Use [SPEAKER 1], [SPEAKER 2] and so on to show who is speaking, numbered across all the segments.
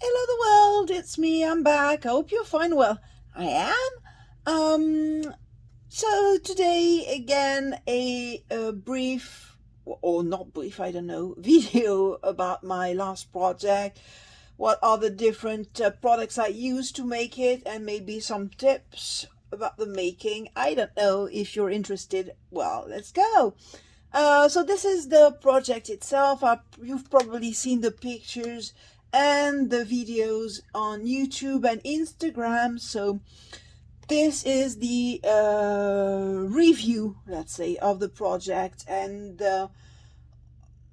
[SPEAKER 1] Hello the world, it's me, I'm back. I hope you're fine. Well, I am. So today again a brief, or not brief, I don't know, video about my last project. What are the different products I used to make it, and maybe some tips about the making. I don't know if you're interested. Well, let's go. So this is the project itself. You've probably seen the pictures and the videos on YouTube and Instagram. So this is the review, let's say, of the project and the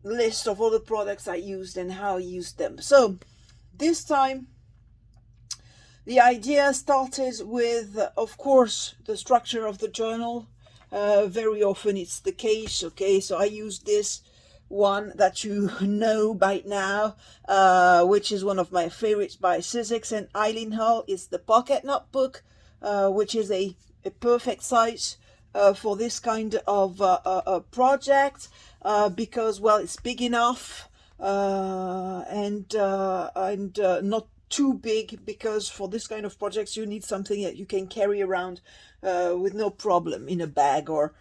[SPEAKER 1] list of all the products I used and how I used them. So this time the idea started with, of course, the structure of the journal. Very often it's the case, okay? So I use this one that you know by now, which is one of my favorites by Sizzix and Eileen. Is the pocket notebook, which is a perfect size for this kind of project, because, well, it's big enough and not too big, because for this kind of projects you need something that you can carry around with no problem in a bag, or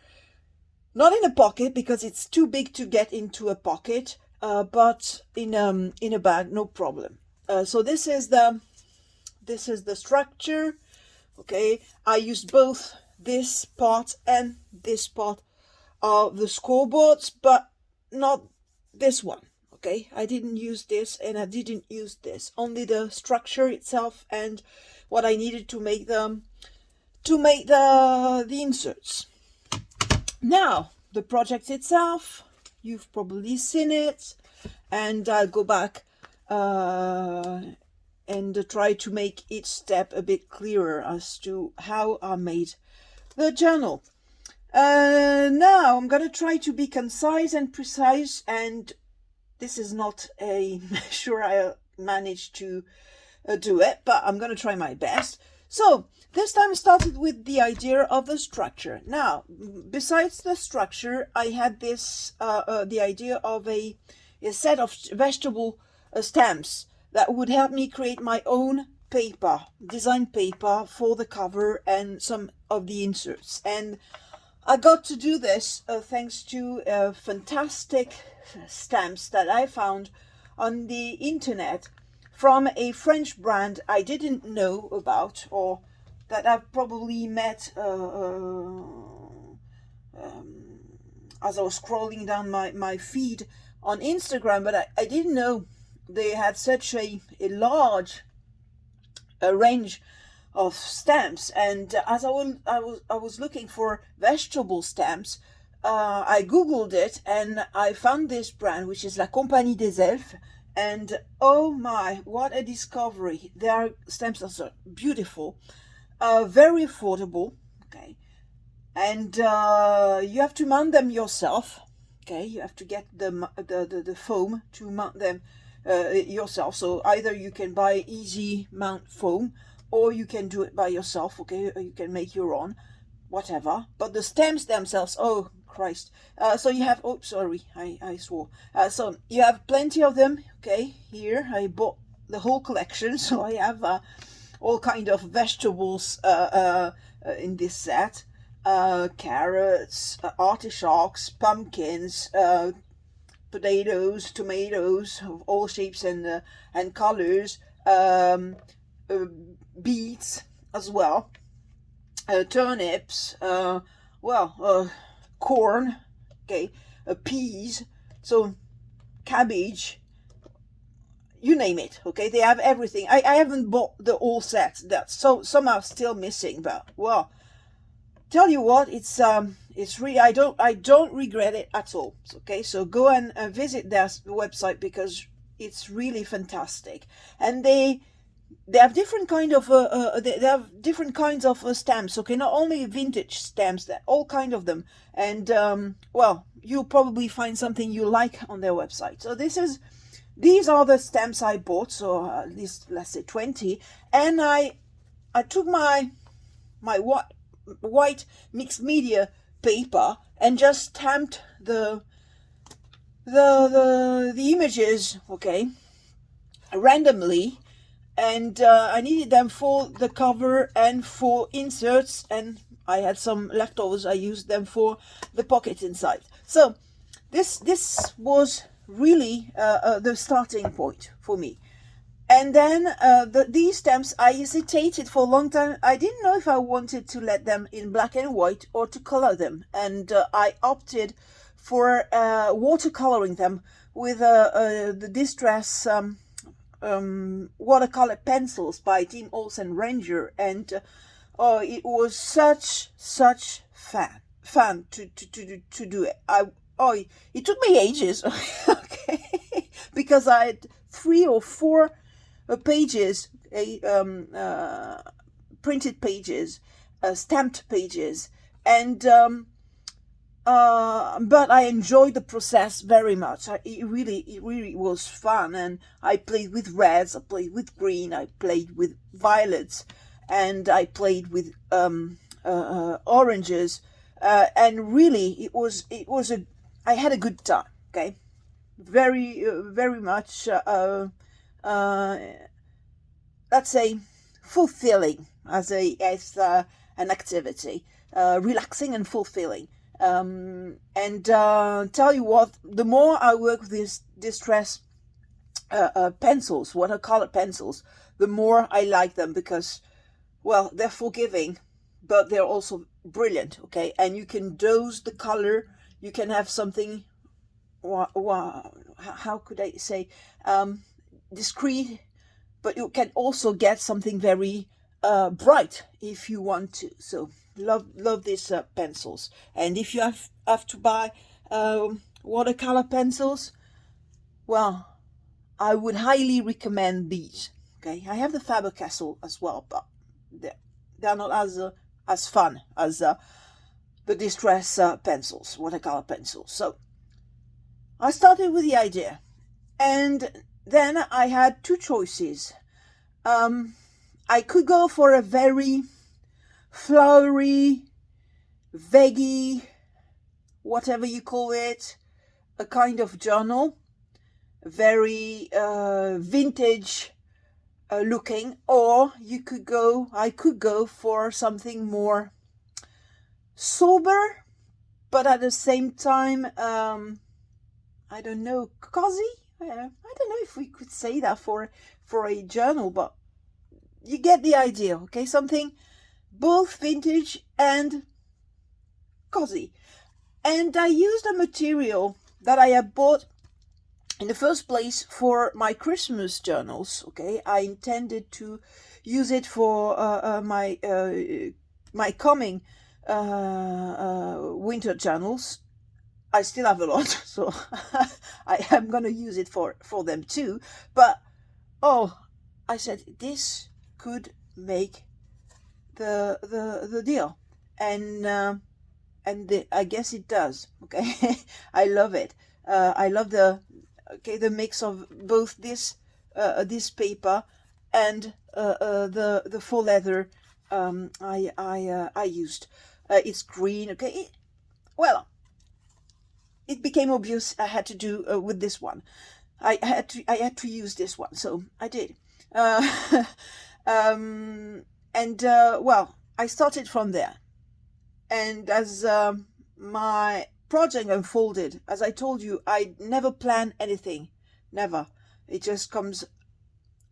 [SPEAKER 1] not in a pocket because it's too big to get into a pocket, but in a bag, no problem. So this is the structure. Okay, I used both this part and this part of the scoreboards, but not this one. Okay, I didn't use this and I didn't use this, only the structure itself and what I needed to make the inserts. Now, the project itself, you've probably seen it, and I'll go back and try to make each step a bit clearer as to how I made the journal. Now, I'm going to try to be concise and precise, and this is not sure I'll manage to do it, but I'm going to try my best. So this time I started with the idea of the structure. Now, besides the structure, I had this the idea of a set of vegetable stamps that would help me create my own paper, design paper for the cover and some of the inserts. And I got to do this thanks to fantastic stamps that I found on the internet from a French brand I didn't know about, or that I've probably met as I was scrolling down my feed on Instagram, but I didn't know they had such a large range of stamps. And as I was looking for vegetable stamps, I googled it and I found this brand, which is la Compagnie des Elfes, and oh my, what a discovery. Their stamps are so beautiful, very affordable, okay, and you have to mount them yourself. Okay, you have to get the foam to mount them yourself. So either you can buy easy mount foam, or you can do it by yourself. Okay, or you can make your own, whatever. But the stamps themselves, oh Christ. So you have, oh sorry, I swore. So you have plenty of them. Okay, here I bought the whole collection, so I have all kind of vegetables in this set. Carrots, artichokes, pumpkins, potatoes, tomatoes of all shapes and colors, beets as well, turnips, corn, okay, peas, so cabbage, you name it. Okay, they have everything. I haven't bought the whole set. That so some are still missing, but well, tell you what, it's really, I don't regret it at all. Okay, so go and visit their website because it's really fantastic. And they have different kind of they have different kinds of stamps. Okay, not only vintage stamps, that all kind of them. And well, you'll probably find something you like on their website. So these are the stamps I bought. So at least, let's say 20. And I took my white mixed media paper and just stamped the images, okay, randomly and I needed them for the cover and for inserts, and I had some leftovers. I used them for the pockets inside. So this was really the starting point for me. And then these stamps, I hesitated for a long time. I didn't know if I wanted to let them in black and white or to color them, and I opted for watercoloring them with the Distress watercolor pencils by Tim Olsen Ranger, and it was such fun to do it. It took me ages, okay, because I had 3 or 4 pages, printed pages, stamped pages, and but I enjoyed the process very much. It really was fun, and I played with reds, I played with green, I played with violets, and I played with oranges, and really I had a good time. Okay, very much. Let's say fulfilling as an activity, relaxing and fulfilling. And tell you what, the more I work with these Distress pencils, watercolor pencils, the more I like them, because, well, they're forgiving, but they're also brilliant. Okay, and you can dose the color. You can have something, how could I say, discreet, but you can also get something very bright if you want to. So love these pencils. And if you have to buy watercolor pencils, well, I would highly recommend these. Okay, I have the Faber-Castell as well, but they're not as fun as the Distress pencils, watercolor pencils. So I started with the idea, and then I had 2 choices. I could go for a very flowery, veggie, whatever you call it, a kind of journal, very vintage looking, or I could go for something more sober, but at the same time, I don't know, cozy. I don't know if we could say that for a journal, but you get the idea. Okay, something both vintage and cozy. And I used a material that I had bought in the first place for my Christmas journals. Okay, I intended to use it for my coming winter journals. I still have a lot, so I am going to use it for them too. But I said this could make the deal, and I guess it does. Okay, I love it. I love the mix of both this paper and the faux leather I used. It's green. Okay, it became obvious I had to do with this one. I had to use this one, so I did. I started from there, and as my project unfolded, as I told you, I never plan anything, never. It just comes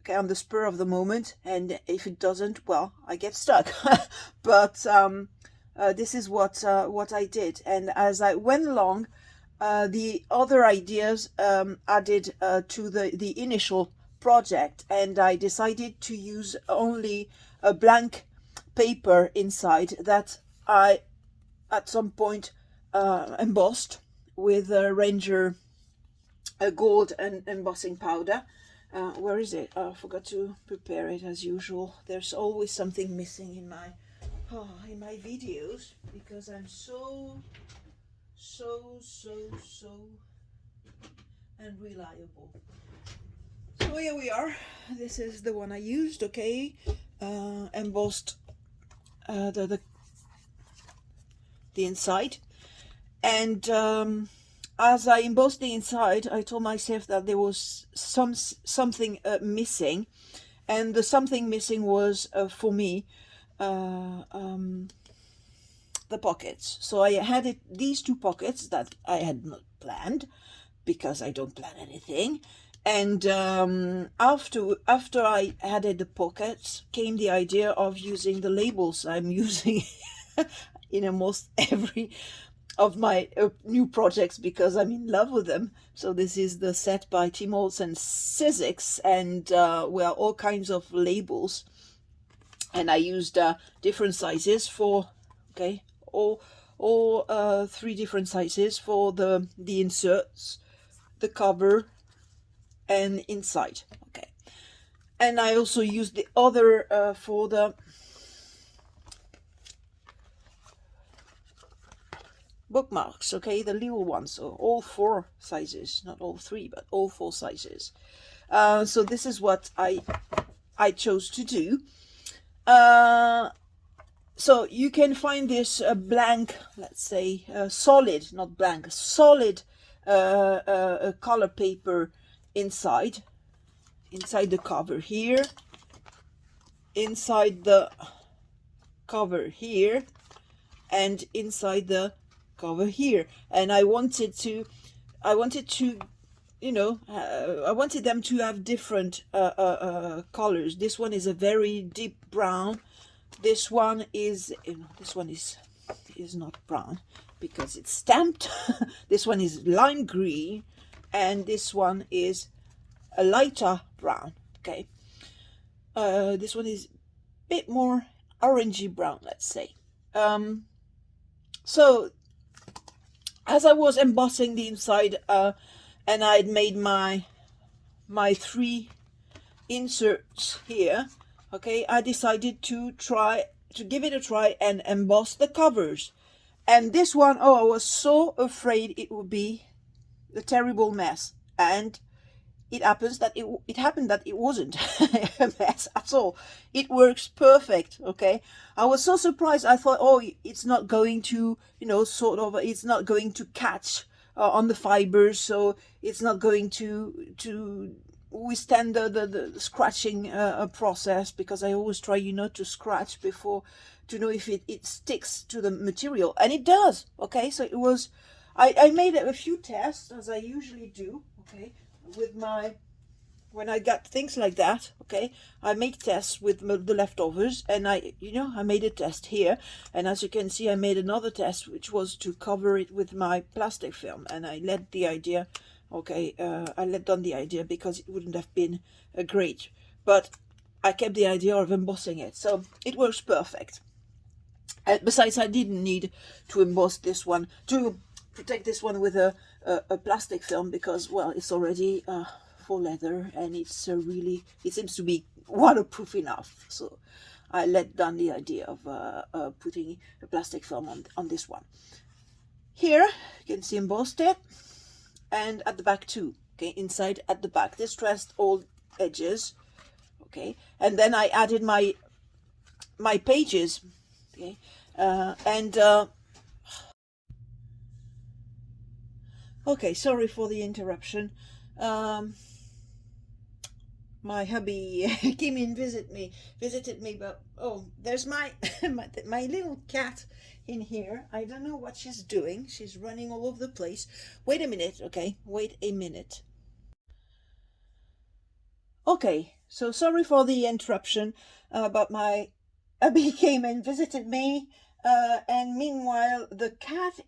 [SPEAKER 1] on the spur of the moment, and if it doesn't, well, I get stuck. But this is what I did, and as I went along, the other ideas added to the initial project, and I decided to use only a blank paper inside that I at some point embossed with a Ranger gold and embossing powder. Where is it? I forgot to prepare it as usual. There's always something missing in my videos, because I'm so unreliable. So here we are. This is the one I used. Okay, embossed the inside, and as I embossed the inside, I told myself that there was something missing, and the something missing was for me the pockets. So I had these two pockets that I had not planned, because I don't plan anything. And after I added the pockets came the idea of using the labels I'm using in almost every of my new projects, because I'm in love with them. So this is the set by Tim Holtz and Sizzix, and well, all kinds of labels. And I used different sizes for, okay, all 3 different sizes for the inserts, the cover, and inside. Okay, and I also used the other for the bookmarks, okay, the little ones. So all 4 sizes, not all 3, but all 4 sizes. So this is what I chose to do. So you can find this blank, let's say solid, not blank, solid color paper inside the cover here, inside the cover here, and inside the cover here. And I wanted to you know, I wanted them to have different colors. This one is a very deep brown. This one is, you know, this one is not brown because it's stamped. This one is lime green, and this one is a lighter brown. Okay, this one is a bit more orangey brown, let's say. So as I was embossing the inside, and I'd made my 3 inserts here, okay, I decided to give it a try and emboss the covers. And this one, oh, I was so afraid it would be a terrible mess, and it happened that it wasn't a mess at all. It works perfect. Okay, I was so surprised. I thought, oh, it's not going to, you know, sort of, it's not going to catch on the fibers, so it's not going to withstand the scratching process, because I always try, you know, to scratch before, to know if it sticks to the material, and it does. Okay, so it was, I made a few tests, as I usually do, okay, with when I got things like that. Okay, I make tests with the leftovers, and I made a test here, and as you can see, I made another test, which was to cover it with my plastic film, and I let the idea, okay, I let down the idea because it wouldn't have been great, but I kept the idea of embossing it, so it works perfect. Besides, I didn't need to emboss this one, to protect this one with a plastic film, because, well, it's already for leather, and it's really, it seems to be waterproof enough. So I let down the idea of putting a plastic film on this one. Here you can see embossed it, and at the back too. Okay, inside at the back, distressed all edges. Okay, and then I added my pages. Okay, okay, sorry for the interruption. My hubby came in, visited me, but oh, there's my my little cat in here. I don't know what she's doing. She's running all over the place. Wait a minute, okay? Wait a minute. Okay, so sorry for the interruption, but my hubby came and visited me, and meanwhile the cat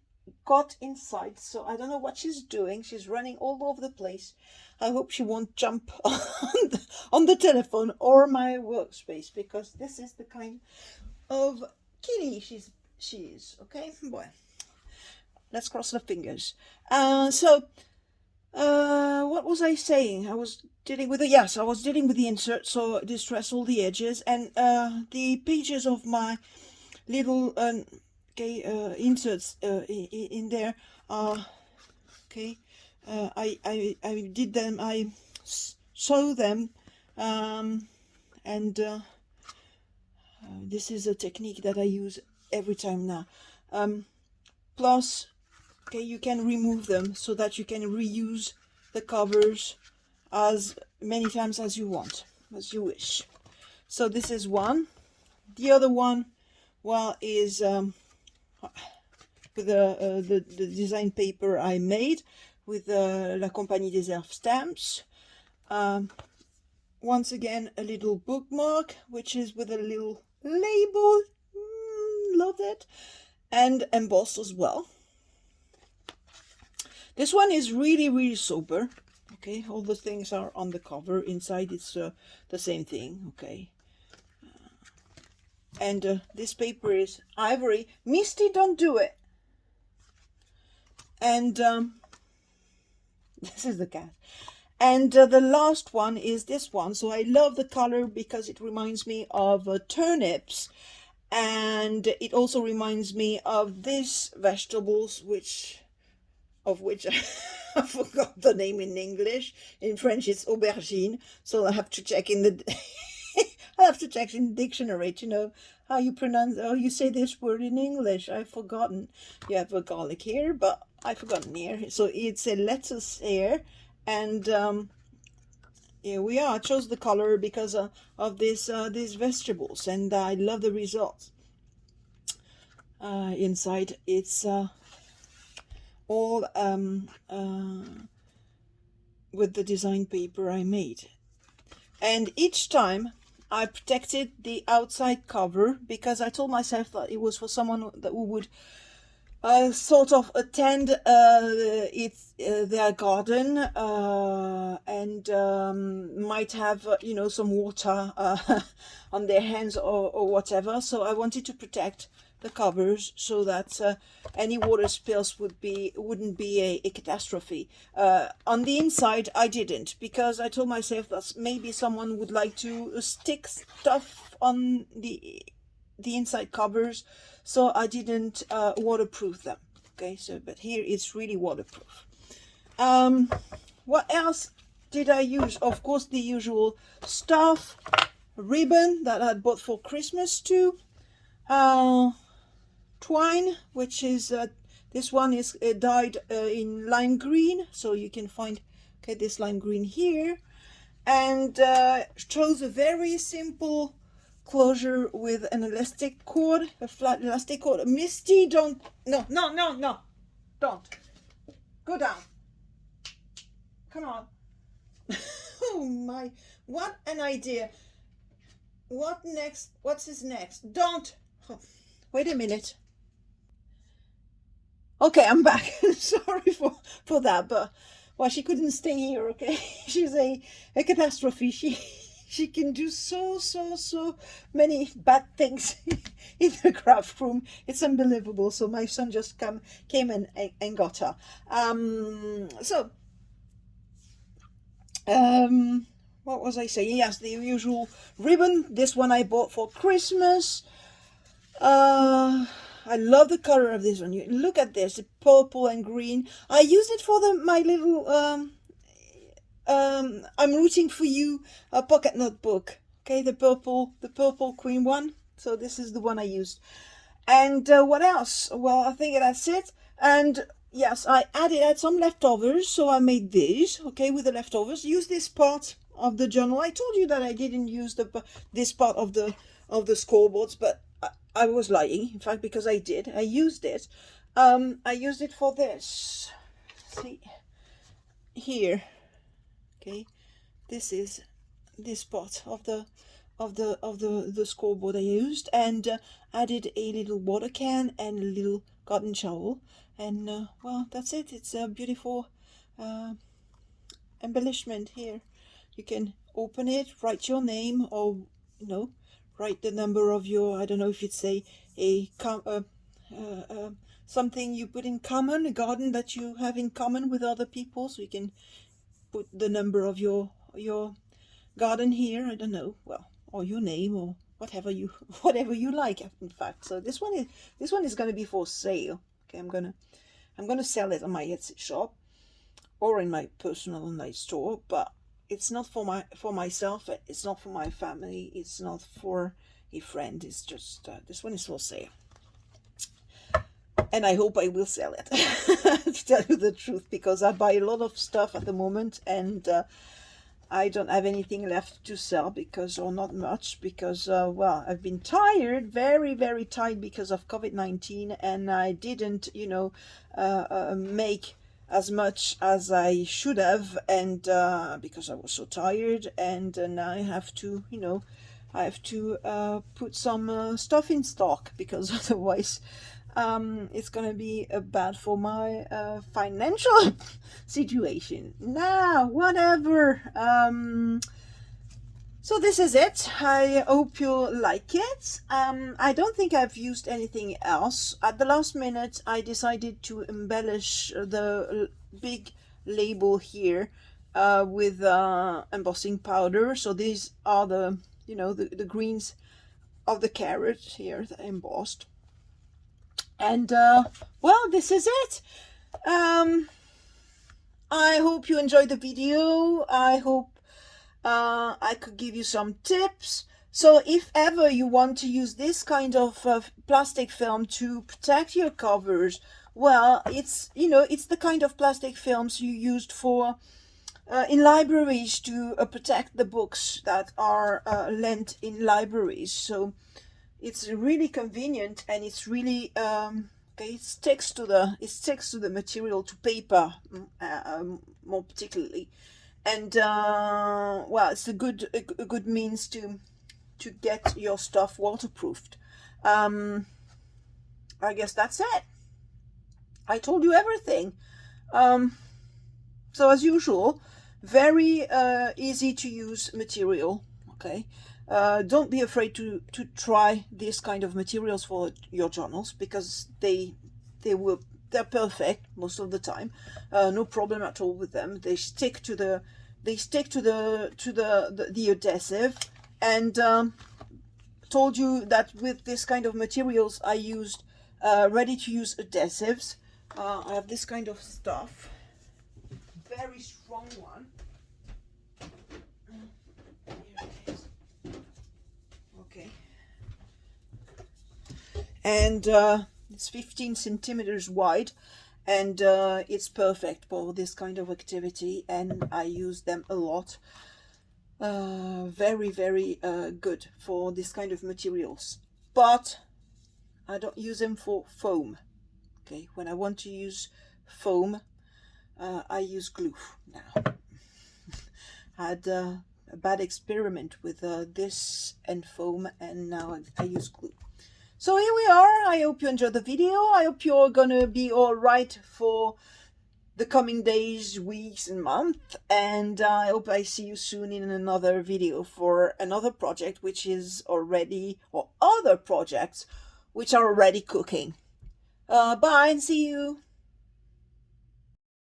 [SPEAKER 1] got inside, so I don't know what she's doing. She's running all over the place. I hope she won't jump on the telephone or my workspace, because this is the kind of kitty she is. Okay, well, let's cross the fingers. What was I saying? I was dealing with the insert, so distress all the edges, and the pages of my little inserts in there. Okay, I did them. I sew them, and this is a technique that I use every time now. Plus, okay, you can remove them so that you can reuse the covers as many times as you want. as you wish. So this is one. The other one, well, is with the design paper I made with La Compagnie des Herbes stamps. Once again, a little bookmark, which is with a little label. Love that. And embossed as well. This one is really, really sober. Okay, all the things are on the cover. Inside it's the same thing. Okay. And this paper is ivory. Misty, don't do it. And this is the cat. And the last one is this one. So I love the color because it reminds me of turnips. And it also reminds me of these vegetables, of which I forgot the name in English. In French, it's aubergine. So I have to check in the I have to check in the dictionary to know how you pronounce, how you say this word in English. I've forgotten. You have a garlic here, but I've forgotten here. So it's a lettuce here. And here we are. I chose the color because of these vegetables, and I love the results. Inside, it's all with the design paper I made, and each time I protected the outside cover because I told myself that it was for someone who would sort of attend their garden and might have some water on their hands or whatever. So I wanted to protect the covers so that any water spills wouldn't be a catastrophe. On the inside I didn't, because I told myself that maybe someone would like to stick stuff on the inside covers, so I didn't waterproof them. Okay, so but here it's really waterproof. What else did I use? Of course, the usual stuff. Ribbon that I bought for Christmas too. Twine, which is this one is dyed in lime green, so you can find this lime green here, and chose a very simple closure with an elastic cord, a flat elastic cord. Misty, don't, no, don't go down, come on. Oh my, what an idea. What next? What's his next? Don't. Oh, wait a minute. Okay, I'm back. Sorry for that, but well, she couldn't stay here. Okay, she's a catastrophe. She can do so many bad things in the craft room. It's unbelievable. So my son just came and got her. What was I saying? Yes, the usual ribbon. This one I bought for Christmas. I love the color of this one. You look at this, purple and green. I used it for my little I'm rooting for you pocket notebook. Okay, the purple queen one. So this is the one I used. And what else? Well, I think that's it. And yes, I had some leftovers, so I made these. Okay, with the leftovers. Use this part of the journal. I told you that I didn't use this part of the scoreboards, but I was lying, in fact, because I did. I used it. I used it for this. See here. Okay, this is this part of the scoreboard I used, and added a little water can and a little garden shovel, and well, that's it. It's a beautiful embellishment here. You can open it, write your name, or write the number of your, I don't know if it's something you put in common, a garden that you have in common with other people, so you can put the number of your garden here, I don't know, well, or your name, or whatever you like, in fact. So this one is going to be for sale. Okay, I'm gonna sell it on my Etsy shop or in my personal online store, but it's not for myself, it's not for my family, it's not for a friend. It's just this one is for sale, and I hope I will sell it. To tell you the truth, because I buy a lot of stuff at the moment, and I don't have anything left to sell because, or not much, because, well, I've been tired, very, very tired because of COVID-19, and I didn't, you know, make as much as I should have, and because I was so tired, and now I have to, you know, I have to put some stuff in stock, because otherwise it's gonna be bad for my financial situation. Now, whatever. So this is it. I hope you like it. I don't think I've used anything else. At the last minute, I decided to embellish the big label here with embossing powder. So these are the, you know, the greens of the carrot here that I embossed. And well, this is it. I hope you enjoyed the video. I hope I could give you some tips. So if ever you want to use this kind of plastic film to protect your covers, well, it's, you know, it's the kind of plastic films you used for in libraries to protect the books that are lent in libraries. So it's really convenient, and it's really okay, it sticks to the material, to paper more particularly. And well, it's a good means to get your stuff waterproofed. I guess that's it. I told you everything. So as usual, very easy to use material. Okay, don't be afraid to try this kind of materials for your journals, because they're perfect most of the time. No problem at all with them. They stick to the adhesive, and told you that with this kind of materials I used ready to use adhesives. I have this kind of stuff, very strong one. Here it is. Okay, and it's 15 centimeters wide, and it's perfect for this kind of activity, and I use them a lot. Very, very good for this kind of materials, but I don't use them for foam. Okay, when I want to use foam, I use glue now. I had a bad experiment with this and foam, and now I use glue. So here we are. I hope you enjoyed the video. I hope you're gonna be all right for the coming days, weeks and months, and I hope I see you soon in another video for another project which is already, or other projects which are already cooking. Bye and see you.